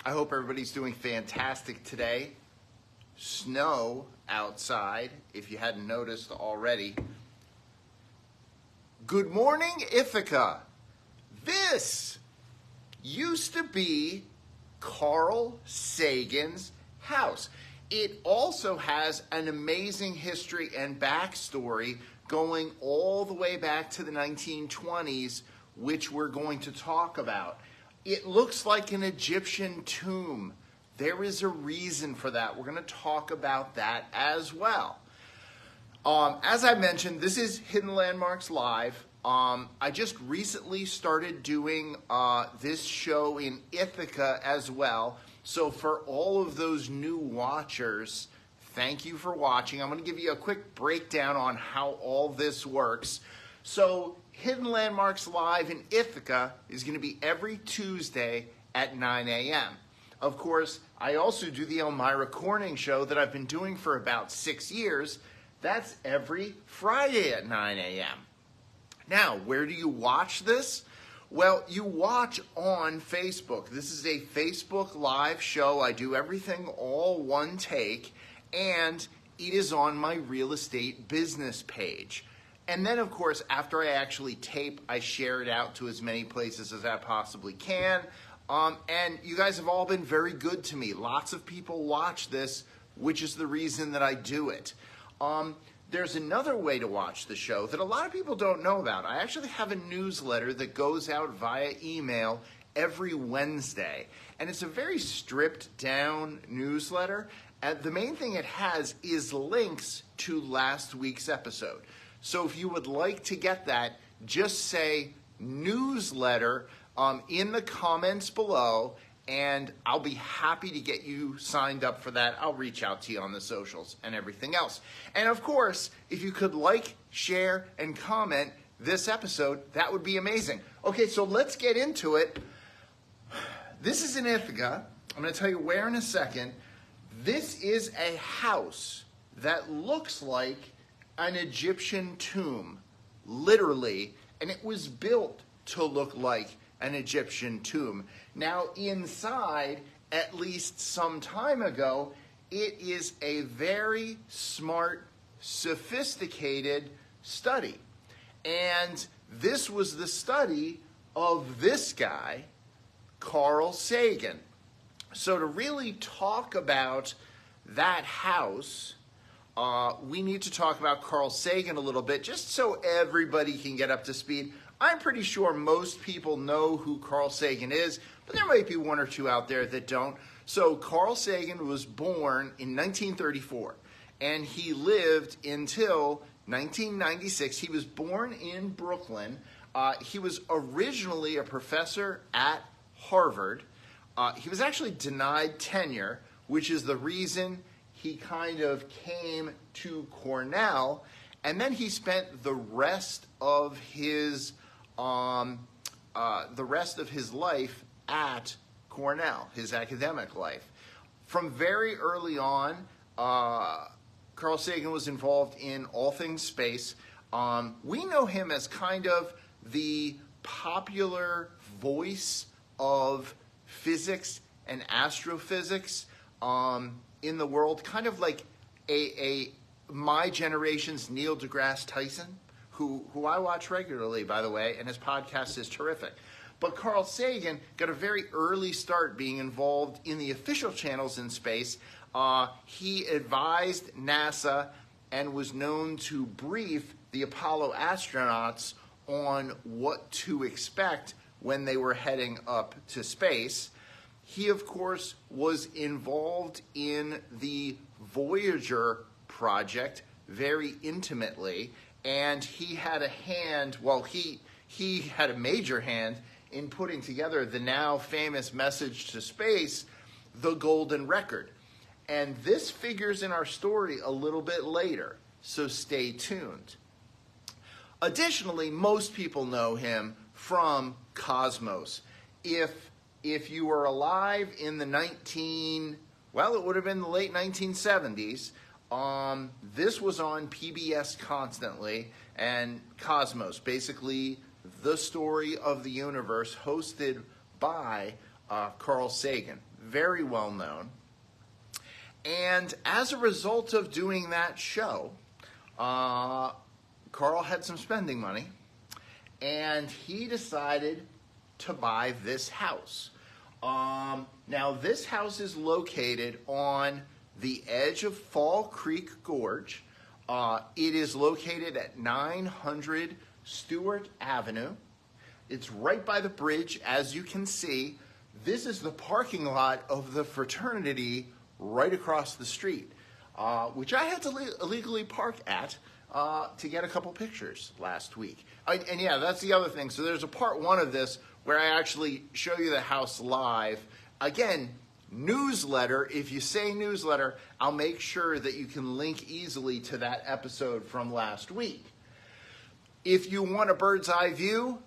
I hope everybody's doing fantastic today. Snow outside, if you hadn't noticed already. Good morning, Ithaca. This used to be Carl Sagan's house. It also has an amazing history and backstory going all the way back to the 1920s, which we're going to talk about. It looks like an Egyptian tomb. There is a reason for that. We're going to talk about that as well. As I mentioned, this is Hidden Landmarks Live. I just recently started doing this show in Ithaca as well. So for all of those new watchers, thank you for watching. I'm going to give you a quick breakdown on how all this works. So Hidden Landmarks Live in Ithaca is going to be every Tuesday at 9 a.m. Of course, I also do the Elmira Corning show that I've been doing for about 6 years. That's every Friday at 9 a.m. Now, where do you watch this? Well, you watch on Facebook. This is a Facebook Live show. I do everything all one take, and it is on my real estate business page. And then, of course, after I actually tape, I share it out to as many places as I possibly can. And you guys have all been very good to me. Lots of people watch this, which is the reason that I do it. There's another way to watch the show that a lot of people don't know about. I actually have a newsletter that goes out via email every Wednesday. And it's a very stripped down newsletter. And the main thing it has is links to last week's episode. So if you would like to get that, just say newsletter in the comments below, and I'll be happy to get you signed up for that. I'll reach out to you on the socials and everything else. And of course, if you could like, share, and comment this episode, that would be amazing. Okay, so let's get into it. This is in Ithaca. I'm going to tell you where in a second. This is a house that looks like an Egyptian tomb, literally, and it was built to look like an Egyptian tomb. Now, inside, at least some time ago, it is a very smart, sophisticated study. And this was the study of this guy, Carl Sagan. So to really talk about that house, we need to talk about Carl Sagan a little bit, just so everybody can get up to speed. I'm pretty sure most people know who Carl Sagan is, but there might be one or two out there that don't. So Carl Sagan was born in 1934, and he lived until 1996. He was born in Brooklyn. He was originally a professor at Harvard. He was actually denied tenure, which is the reason he kind of came to Cornell, and then he spent the rest of his life at Cornell, his academic life. From very early on, Carl Sagan was involved in all things space. We know him as kind of the popular voice of physics and astrophysics in the world, kind of like a my generation's Neil deGrasse Tyson, who I watch regularly, by the way, and his podcast is terrific. But Carl Sagan got a very early start being involved in the official channels in space. He advised NASA and was known to brief the Apollo astronauts on what to expect when they were heading up to space. He, of course, was involved in the Voyager project very intimately, and he had a hand, well, he had a major hand in putting together the now famous message to space, the Golden Record. And this figures in our story a little bit later, so stay tuned. Additionally, most people know him from Cosmos. If you were alive in the it would have been the late 1970s, this was on PBS constantly, and Cosmos, basically the story of the universe, hosted by Carl Sagan. very well known. And as a result of doing that show, Carl had some spending money, and he decided to buy this house. Now, this house is located on the edge of Fall Creek Gorge. It is located at 900 Stewart Avenue. It's right by the bridge, as you can see. This is the parking lot of the fraternity right across the street, which I had to illegally park at to get a couple pictures last week. And yeah, that's the other thing. So there's a part one of this where I actually show you the house live. Again, newsletter. If you say newsletter, I'll make sure that you can link easily to that episode from last week. If you want a bird's eye view,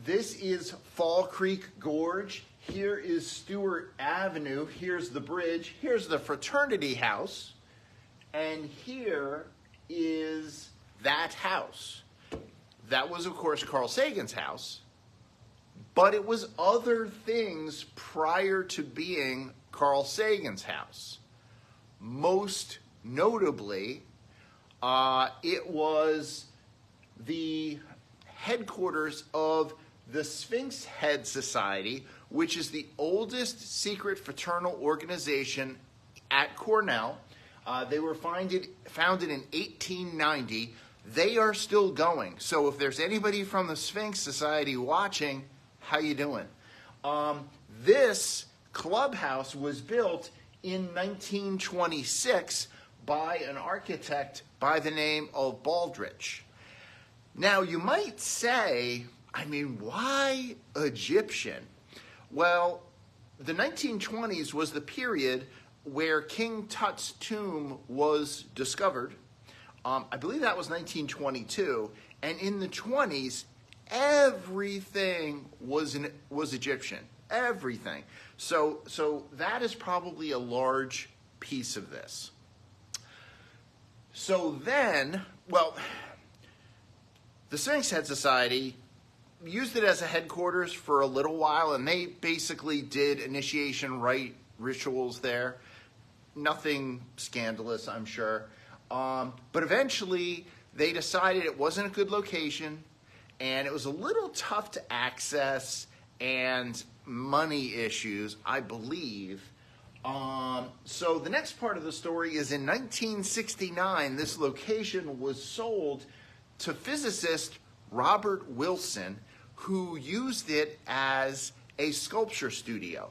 this is Fall Creek Gorge. Here is Stewart Avenue. Here's the bridge. Here's the fraternity house. And here is that house. That was, of course, Carl Sagan's house. But it was other things prior to being Carl Sagan's house. Most notably, it was the headquarters of the Sphinx Head Society, which is the oldest secret fraternal organization at Cornell. They were founded in 1890. They are still going. So if there's anybody from the Sphinx Society watching, how you doing? This clubhouse was built in 1926 by an architect by the name of Baldrige. Now, you might say, I mean, why Egyptian? Well, the 1920s was the period where King Tut's tomb was discovered. I believe that was 1922. And in the 20s, everything was Egyptian. Everything. So that is probably a large piece of this. So then, well, the Sphinx Head Society used it as a headquarters for a little while, and they basically did initiation rite rituals there. Nothing scandalous, I'm sure. But eventually, they decided it wasn't a good location, and it was a little tough to access, and money issues, I believe. So the next part of the story is in 1969, this location was sold to physicist Robert Wilson, who used it as a sculpture studio.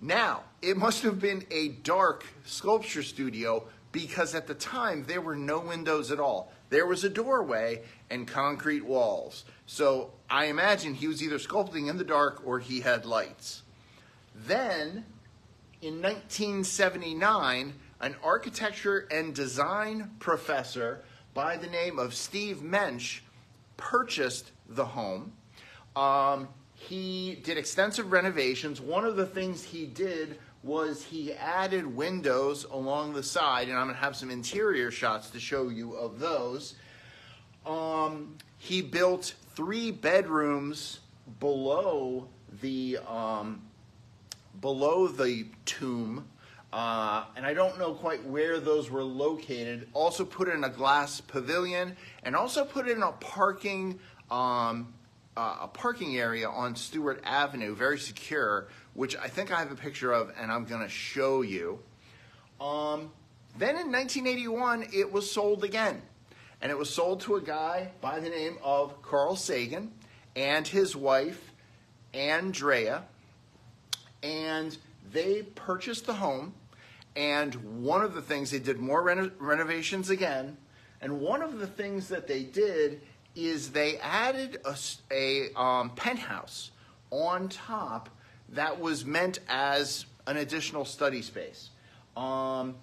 Now, it must have been a dark sculpture studio because at the time there were no windows at all. There was a doorway and concrete walls. So I imagine he was either sculpting in the dark or he had lights. Then, in 1979, an architecture and design professor by the name of Steve Mensch purchased the home. He did extensive renovations. One of the things he did was he added windows along the side, and I'm going to have some interior shots to show you of those. He built 3 bedrooms below the tomb, and I don't know quite where those were located. Also put in a glass pavilion, and also put in a parking area on Stewart Avenue, very secure, which I think I have a picture of, and I'm going to show you. Then in 1981, it was sold again. And it was sold to a guy by the name of Carl Sagan and his wife, Andrea. And they purchased the home. And one of the things, they did more renovations again. And one of the things that they did is they added a penthouse on top that was meant as an additional study space. And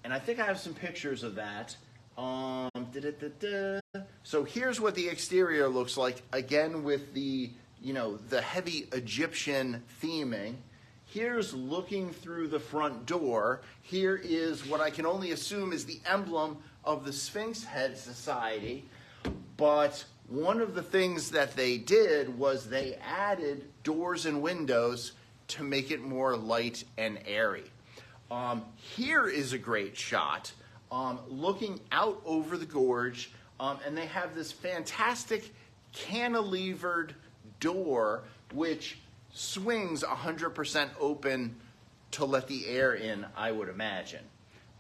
I think I have some pictures of that. So here's what the exterior looks like, again with the, the heavy Egyptian theming. Here's looking through the front door. Here is what I can only assume is the emblem of the Sphinx Head Society. But one of the things that they did was they added doors and windows to make it more light and airy. Here is a great shot looking out over the gorge, and they have this fantastic cantilevered door which swings 100% open to let the air in, I would imagine.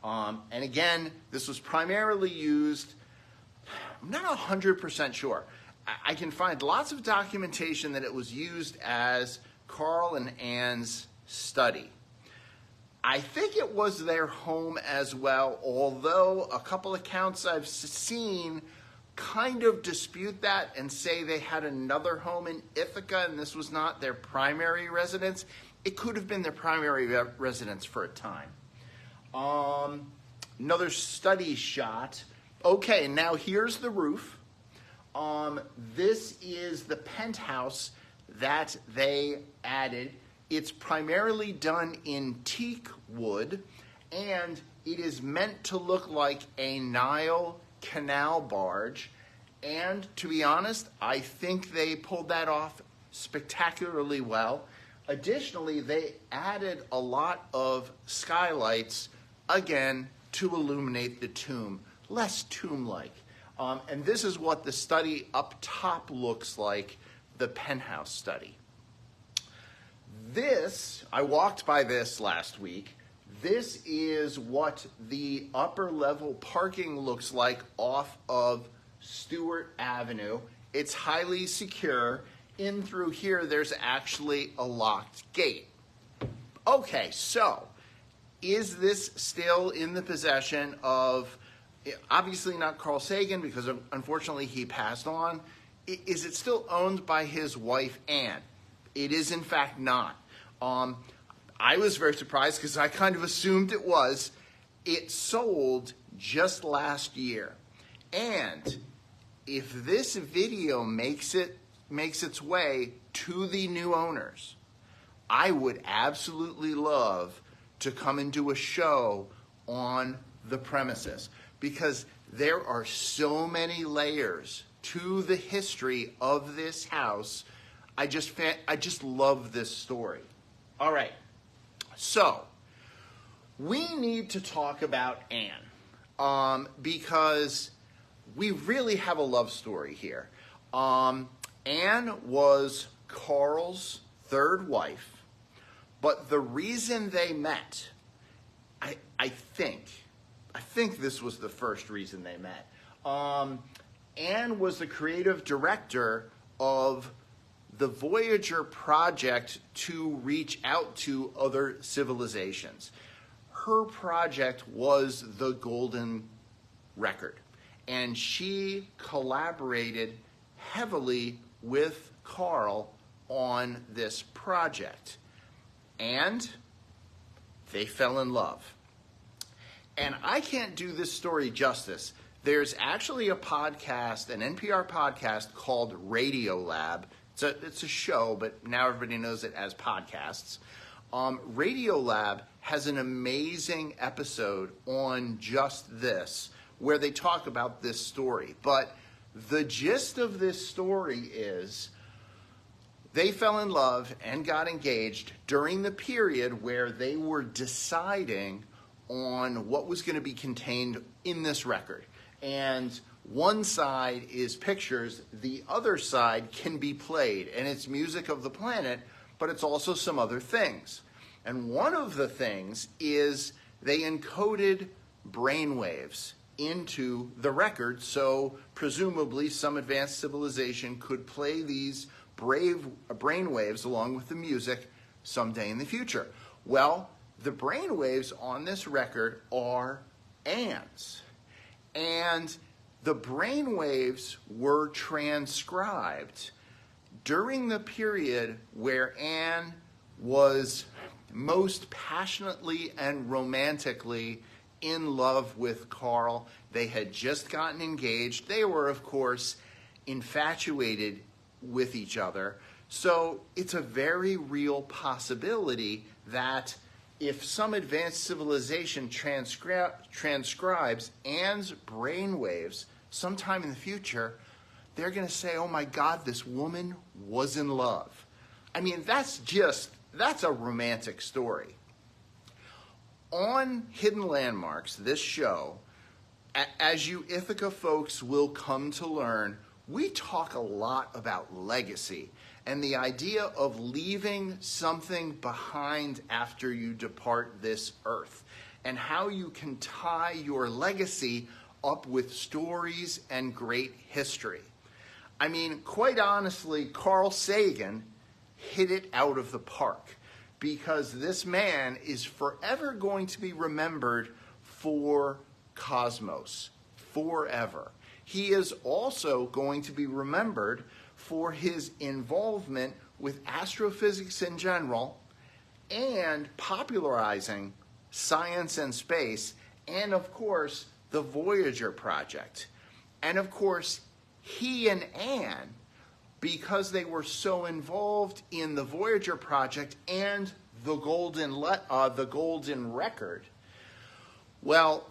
And again, this was primarily used, I'm not 100% sure. I can find lots of documentation that it was used as Carl and Anne's study. I think it was their home as well, although a couple accounts I've seen kind of dispute that and say they had another home in Ithaca and this was not their primary residence. It could have been their primary residence for a time. Another study shot. Okay, now here's the roof. This is the penthouse that they added. It's primarily done in teak wood, and it is meant to look like a Nile canal barge. And to be honest, I think they pulled that off spectacularly well. Additionally, they added a lot of skylights, again, to illuminate the tomb, less tomb-like. And this is what the study up top looks like, the penthouse study. This, I walked by this last week. This is what the upper level parking looks like off of Stewart Avenue. It's highly secure. In through here, there's actually a locked gate. Okay, so is this still in the possession of, obviously not Carl Sagan because unfortunately he passed on. Is it still owned by his wife, Anne? It is in fact not. I was very surprised because I kind of assumed it was. It sold just last year. And if this video makes its way to the new owners, I would absolutely love to come and do a show on the premises because there are so many layers to the history of this house. I just love this story. All right, so we need to talk about Anne because we really have a love story here. Anne was Carl's third wife, but the reason they met, I think this was the first reason they met. Anne was the creative director of the Voyager project to reach out to other civilizations. Her project was the Golden Record, and she collaborated heavily with Carl on this project, and they fell in love. And I can't do this story justice. There's actually a podcast, an NPR podcast called Radio Lab. It's a show, but now everybody knows it as podcasts. Radio Lab has an amazing episode on just this, where they talk about this story. But the gist of this story is they fell in love and got engaged during the period where they were deciding on what was going to be contained in this record. And one side is pictures, the other side can be played, and it's music of the planet, but it's also some other things. And one of the things is they encoded brainwaves into the record, so presumably some advanced civilization could play these brainwaves along with the music someday in the future. Well, the brainwaves on this record are Anne's. And the brainwaves were transcribed during the period where Anne was most passionately and romantically in love with Carl. They had just gotten engaged. They were, of course, infatuated with each other. So it's a very real possibility that if some advanced civilization transcribes Anne's brainwaves sometime in the future, they're going to say, oh my God, this woman was in love. I mean, that's just that's a romantic story. On Hidden Landmarks, this show, as you Ithaca folks will come to learn, we talk a lot about legacy and the idea of leaving something behind after you depart this earth, and how you can tie your legacy up with stories and great history. I mean, quite honestly, Carl Sagan hit it out of the park, because this man is forever going to be remembered for cosmos, forever. He is also going to be remembered for his involvement with astrophysics in general and popularizing science and space, and of course, the Voyager project. And of course, he and Anne, because they were so involved in the Voyager project and the golden record, well,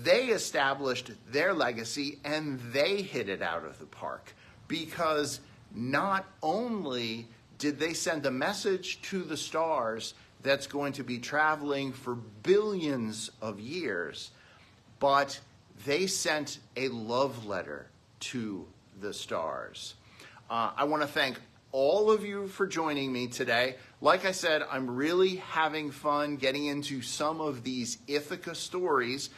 they established their legacy and they hit it out of the park, because not only did they send a message to the stars that's going to be traveling for billions of years, but they sent a love letter to the stars. I want to thank all of you for joining me today. Like I said, I'm really having fun getting into some of these Ithaca stories.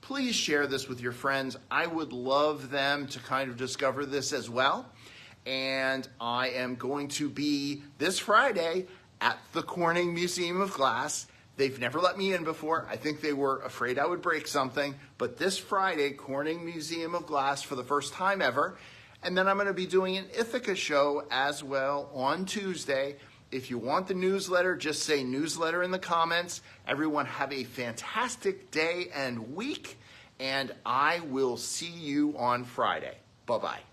Please share this with your friends. I would love them to kind of discover this as well. And I am going to be this Friday at the Corning Museum of Glass. They've never let me in before. I think they were afraid I would break something. But this Friday, Corning Museum of Glass for the first time ever. And then I'm going to be doing an Ithaca show as well on Tuesday. If you want the newsletter, just say newsletter in the comments. Everyone have a fantastic day and week, and I will see you on Friday. Bye-bye.